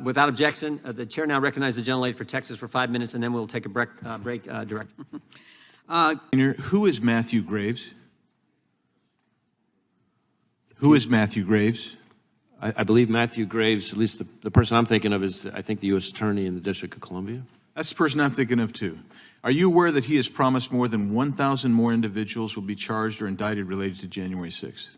Without objection, the chair now recognizes the gentlelady for Texas for 5 minutes, and then we'll take a break, Director. Who is Matthew Graves? Who is Matthew Graves? I believe Matthew Graves, at least the person I'm thinking of, is, I think, the U.S. Attorney in the District of Columbia. That's the person I'm thinking of, too. Are you aware that he has promised more than 1,000 more individuals will be charged or indicted related to January 6th?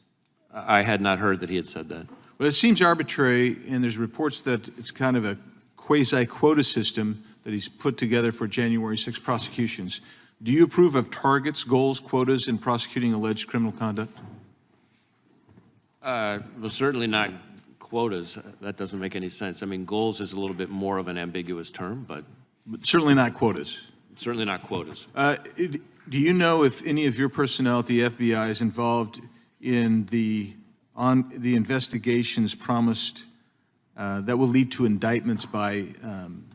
I had not heard that he had said that. Well, it seems arbitrary, and there's reports that it's kind of a quasi-quota system that he's put together for January 6 prosecutions. Do you approve of targets, goals, quotas in prosecuting alleged criminal conduct? Well, certainly not quotas. That doesn't make any sense. I mean, goals is a little bit more of an ambiguous term, but certainly not quotas. Certainly not quotas. Do you know if any of your personnel at the FBI is involved in the investigations promised that will lead to indictments by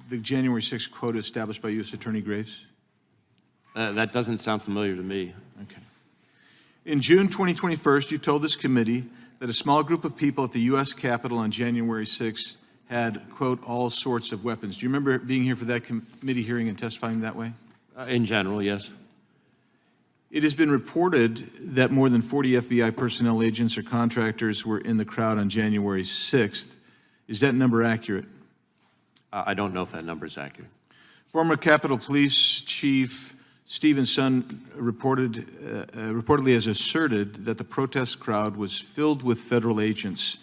the January 6th quota established by U.S. Attorney Graves? That doesn't sound familiar to me. Okay. In June 2021, you told this committee that a small group of people at the U.S. Capitol on January 6th had, quote, all sorts of weapons. Do you remember being here for that committee hearing and testifying that way? In general, yes. It has been reported that more than 40 FBI personnel, agents, or contractors were in the crowd on January 6th. Is that number accurate? I don't know if that number is accurate. Former Capitol Police Chief Stephen Sun reportedly has asserted that the protest crowd was filled with federal agents.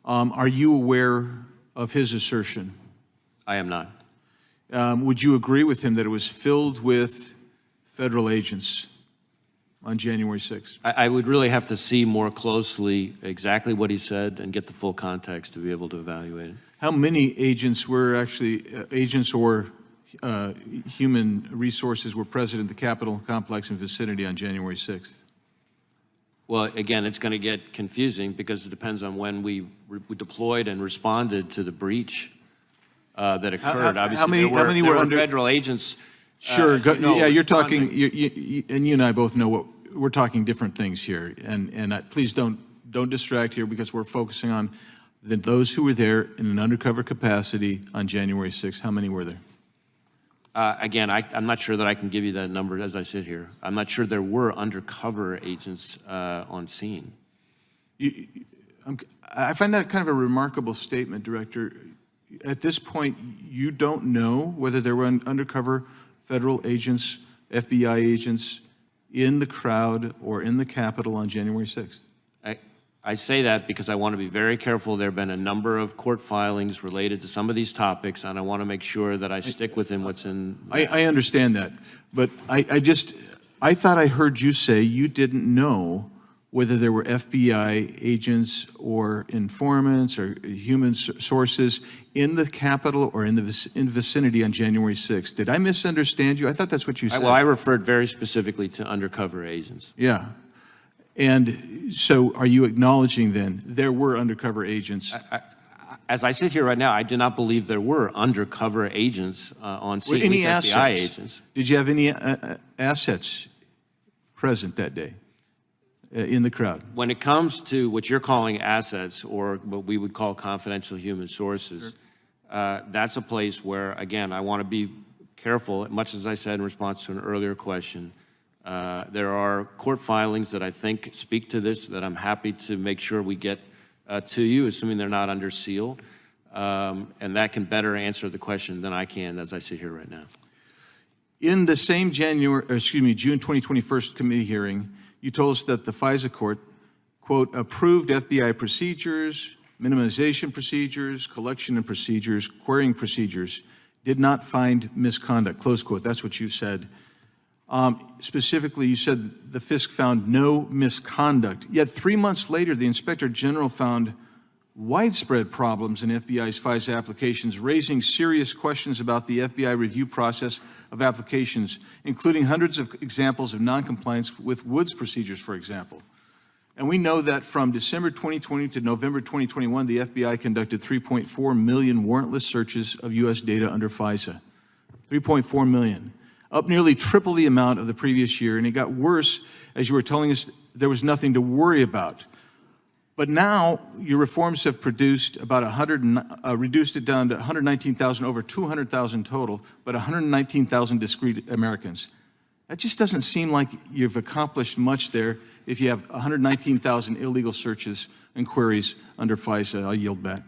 Are you aware of his assertion? I am not. Would you agree with him that it was filled with federal agents on January 6th? I would really have to see more closely exactly what he said and get the full context to be able to evaluate it. How many agents were actually, agents or human resources were present at the Capitol complex and vicinity on January 6th? Well, again, it's going to get confusing because it depends on when we deployed and responded to the breach that occurred. Obviously, how many were under federal agents? Sure. Yeah, you're talking, and you and I both know what we're talking different things here. And please don't distract here because we're focusing on those who were there in an undercover capacity on January 6th. How many were there? Again, I'm not sure that I can give you that number as I sit here. I'm not sure there were undercover agents on scene. I find that kind of a remarkable statement, Director. At this point, you don't know whether there were undercover federal agents, FBI agents in the crowd or in the Capitol on January 6th. I say that because I want to be very careful. There have been a number of court filings related to some of these topics, and I want to make sure that I stick within what's in. I understand that, but I thought I heard you say you didn't know whether there were FBI agents or informants or human sources in the Capitol or in the vicinity on January 6th. Did I misunderstand you? I thought that's what you said. Well, I referred very specifically to undercover agents. Yeah. And so are you acknowledging then there were undercover agents? As I sit here right now, I do not believe there were undercover agents on scene. Any FBI agents. Did you have any assets present that day in the crowd? When it comes to what you're calling assets or what we would call confidential human sources, sure. That's a place where, again, I want to be careful, much as I said in response to an earlier question. There are court filings that I think speak to this that I'm happy to make sure we get to you, assuming they're not under seal. And that can better answer the question than I can as I sit here right now. In the same June 2021 committee hearing, you told us that the FISA court, quote, approved FBI procedures, minimization procedures, collection and procedures, querying procedures, did not find misconduct, close quote. That's what you said. Specifically, you said the FISC found no misconduct. Yet 3 months later, the Inspector General found widespread problems in FBI's FISA applications, raising serious questions about the FBI review process of applications, including hundreds of examples of noncompliance with Woods procedures, for example. And we know that from December 2020 to November 2021, the FBI conducted 3.4 million warrantless searches of U.S. data under FISA. 3.4 million. Up nearly triple the amount of the previous year, and it got worse as you were telling us there was nothing to worry about. But now your reforms have produced about reduced it down to 119,000, over 200,000 total, but 119,000 discrete Americans. That just doesn't seem like you've accomplished much there if you have 119,000 illegal searches and queries under FISA. I'll yield back.